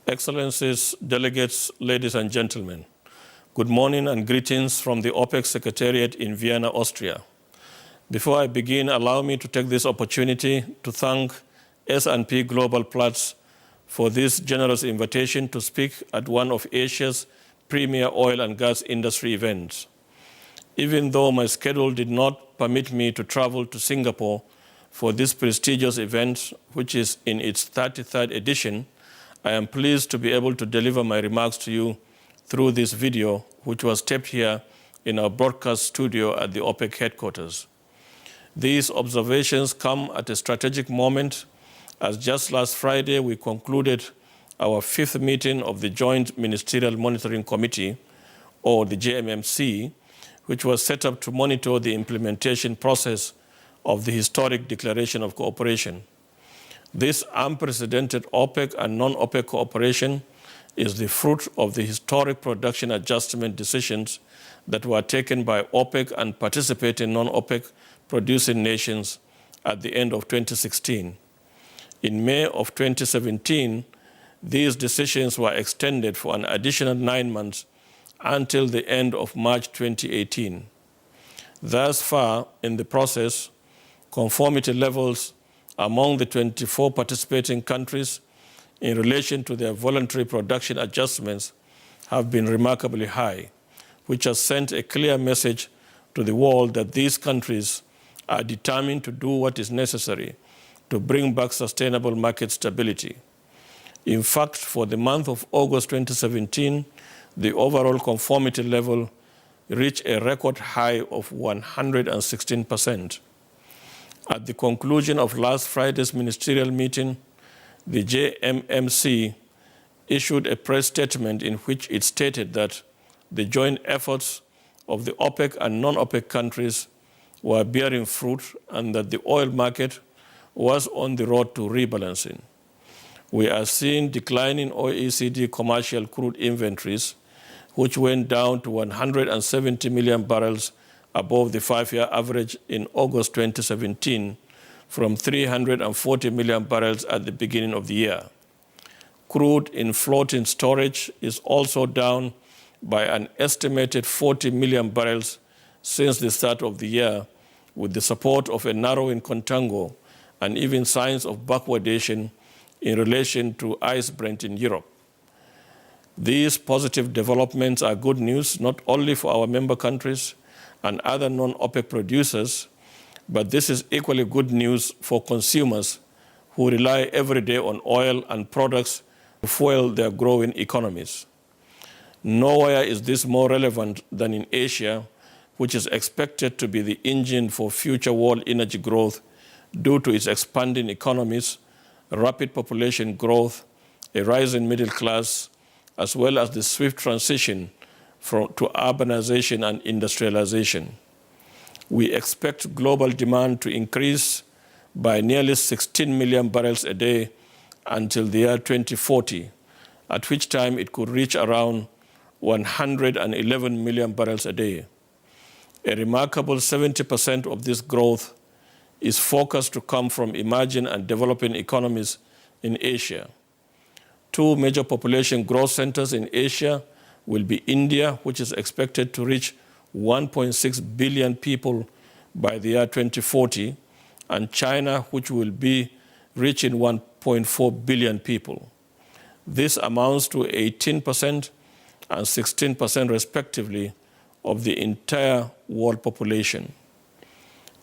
Excellencies, delegates, ladies and gentlemen, good morning and greetings from the OPEC Secretariat in Vienna, Austria. Before I begin, allow me to take this opportunity to thank S&P Global Platts for this generous invitation to speak at one of Asia's premier oil and gas industry events. Even though my schedule did not permit me to travel to Singapore for this prestigious event, which is in its 33rd edition, I am pleased to be able to deliver my remarks to you through this video, which was taped here in our broadcast studio at the OPEC headquarters. These observations come at a strategic moment, as just last Friday we concluded our 5th meeting of the Joint Ministerial Monitoring Committee, or the JMMC, which was set up to monitor the implementation process of the historic Declaration of Cooperation. This unprecedented OPEC and non-OPEC cooperation is the fruit of the historic production adjustment decisions that were taken by OPEC and participating non-OPEC producing nations at the end of 2016. In May of 2017, these decisions were extended for an additional 9 months until the end of March 2018. Thus far in the process, conformity levels among the 24 participating countries in relation to their voluntary production adjustments have been remarkably high, which has sent a clear message to the world that these countries are determined to do what is necessary to bring back sustainable market stability. In fact, for the month of August 2017, the overall conformity level reached a record high of 116%. At the conclusion of last Friday's ministerial meeting, the JMMC issued a press statement in which it stated that the joint efforts of the OPEC and non-OPEC countries were bearing fruit and that the oil market was on the road to rebalancing. We are seeing declining OECD commercial crude inventories, which went down to 170 million barrels above the 5-year average in August 2017 from 340 million barrels at the beginning of the year. Crude in floating storage is also down by an estimated 40 million barrels since the start of the year, with the support of a narrowing contango and even signs of backwardation in relation to ICE Brent in Europe. These positive developments are good news not only for our member countries and other non-OPEC producers, but this is equally good news for consumers who rely every day on oil and products to fuel their growing economies. Nowhere is this more relevant than in Asia, which is expected to be the engine for future world energy growth due to its expanding economies, rapid population growth, a rising middle class, as well as the swift transition to urbanization and industrialization. We expect global demand to increase by nearly 16 million barrels a day until the year 2040, at which time it could reach around 111 million barrels a day. A remarkable 70% of this growth is forecast to come from emerging and developing economies in Asia. 2 major population growth centers in Asia will be India, which is expected to reach 1.6 billion people by the year 2040, and China, which will be reaching 1.4 billion people. This amounts to 18% and 16% respectively of the entire world population.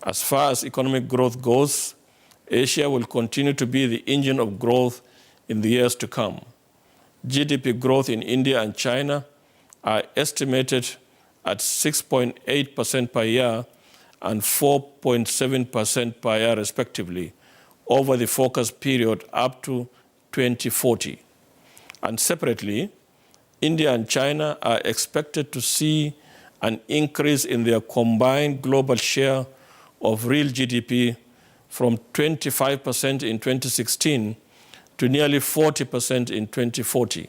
As far as economic growth goes, Asia will continue to be the engine of growth in the years to come. GDP growth in India and China are estimated at 6.8% per year and 4.7% per year respectively over the forecast period up to 2040. And separately, India and China are expected to see an increase in their combined global share of real GDP from 25% in 2016 to nearly 40% in 2040.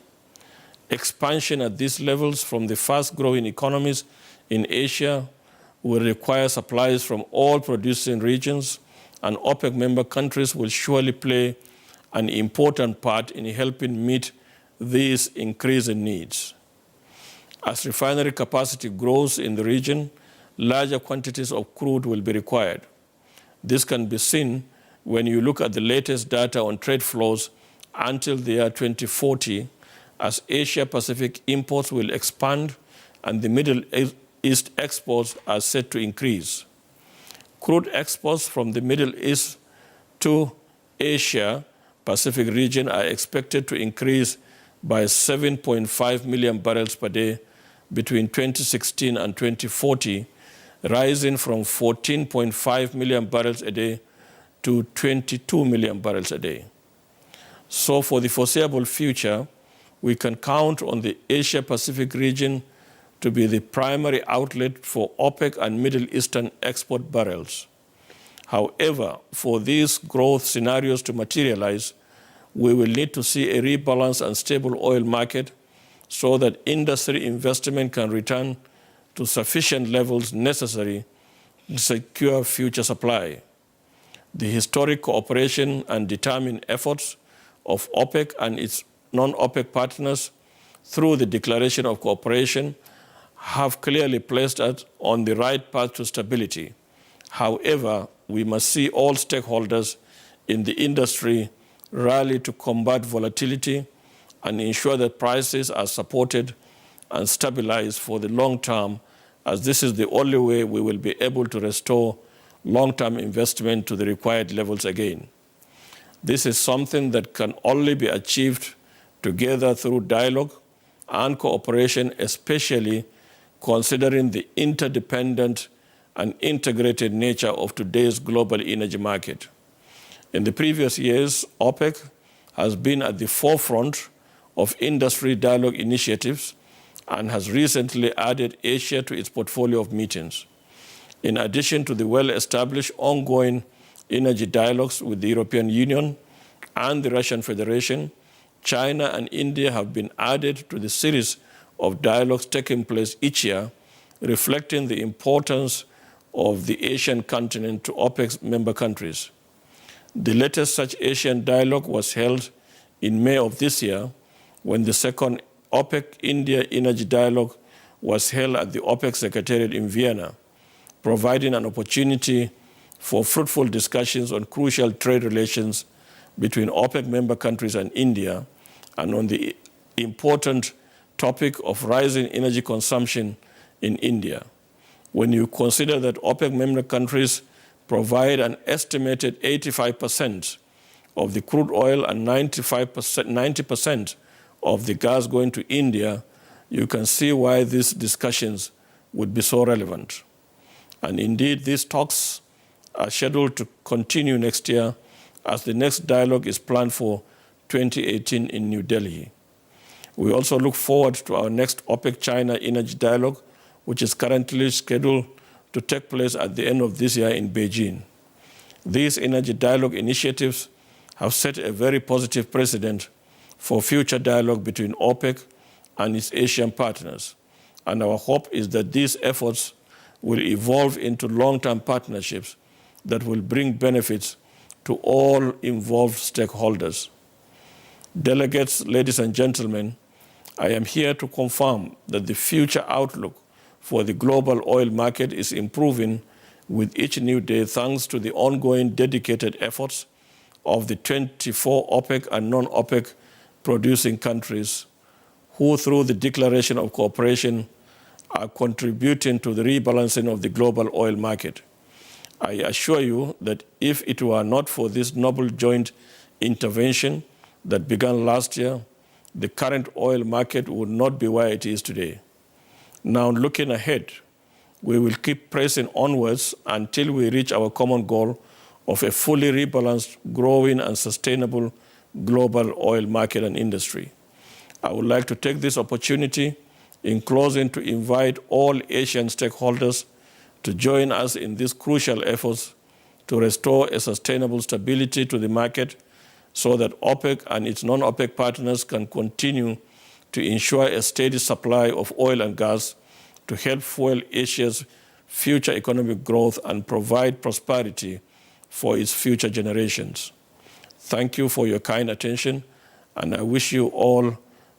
Expansion at these levels from the fast-growing economies in Asia will require supplies from all producing regions, and OPEC member countries will surely play an important part in helping meet these increasing needs. As refinery capacity grows in the region, larger quantities of crude will be required. This can be seen when you look at the latest data on trade flows until the year 2040, as Asia-Pacific imports will expand and the Middle East exports are set to increase. Crude exports from the Middle East to Asia-Pacific region are expected to increase by 7.5 million barrels per day between 2016 and 2040, rising from 14.5 million barrels a day to 22 million barrels a day. So for the foreseeable future, we can count on the Asia-Pacific region to be the primary outlet for OPEC and Middle Eastern export barrels. However, for these growth scenarios to materialize, we will need to see a rebalanced and stable oil market so that industry investment can return to sufficient levels necessary to secure future supply. The historic cooperation and determined efforts of OPEC and its non-OPEC partners through the Declaration of Cooperation have clearly placed us on the right path to stability. However, we must see all stakeholders in the industry rally to combat volatility and ensure that prices are supported and stabilized for the long term, as this is the only way we will be able to restore long-term investment to the required levels again. This is something that can only be achieved together through dialogue and cooperation, especially considering the interdependent and integrated nature of today's global energy market. In the previous years, OPEC has been at the forefront of industry dialogue initiatives and has recently added Asia to its portfolio of meetings. In addition to the well-established ongoing energy dialogues with the European Union and the Russian Federation, China and India have been added to the series of dialogues taking place each year, reflecting the importance of the Asian continent to OPEC's member countries. The latest such Asian dialogue was held in May of this year, when the second OPEC-India Energy Dialogue was held at the OPEC Secretariat in Vienna, providing an opportunity for fruitful discussions on crucial trade relations between OPEC member countries and India, and on the important topic of rising energy consumption in India. When you consider that OPEC member countries provide an estimated 85% of the crude oil and 90% of the gas going to India, you can see why these discussions would be so relevant. And indeed, these talks are scheduled to continue next year, as the next dialogue is planned for 2018 in New Delhi. We also look forward to our next OPEC-China Energy Dialogue, which is currently scheduled to take place at the end of this year in Beijing. These energy dialogue initiatives have set a very positive precedent for future dialogue between OPEC and its Asian partners. And our hope is that these efforts will evolve into long-term partnerships that will bring benefits to all involved stakeholders. Delegates, ladies and gentlemen, I am here to confirm that the future outlook for the global oil market is improving with each new day, thanks to the ongoing dedicated efforts of the 24 OPEC and non-OPEC producing countries, who through the Declaration of Cooperation are contributing to the rebalancing of the global oil market. I assure you that if it were not for this noble joint intervention that began last year, the current oil market would not be where it is today. Now, looking ahead, we will keep pressing onwards until we reach our common goal of a fully rebalanced, growing, and sustainable global oil market and industry. I would like to take this opportunity in closing to invite all Asian stakeholders to join us in these crucial efforts to restore a sustainable stability to the market so that OPEC and its non-OPEC partners can continue to ensure a steady supply of oil and gas to help fuel Asia's future economic growth and provide prosperity for its future generations. Thank you for your kind attention, and I wish you all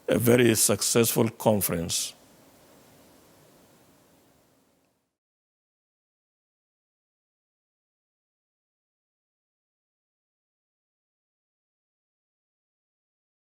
a very successful conference.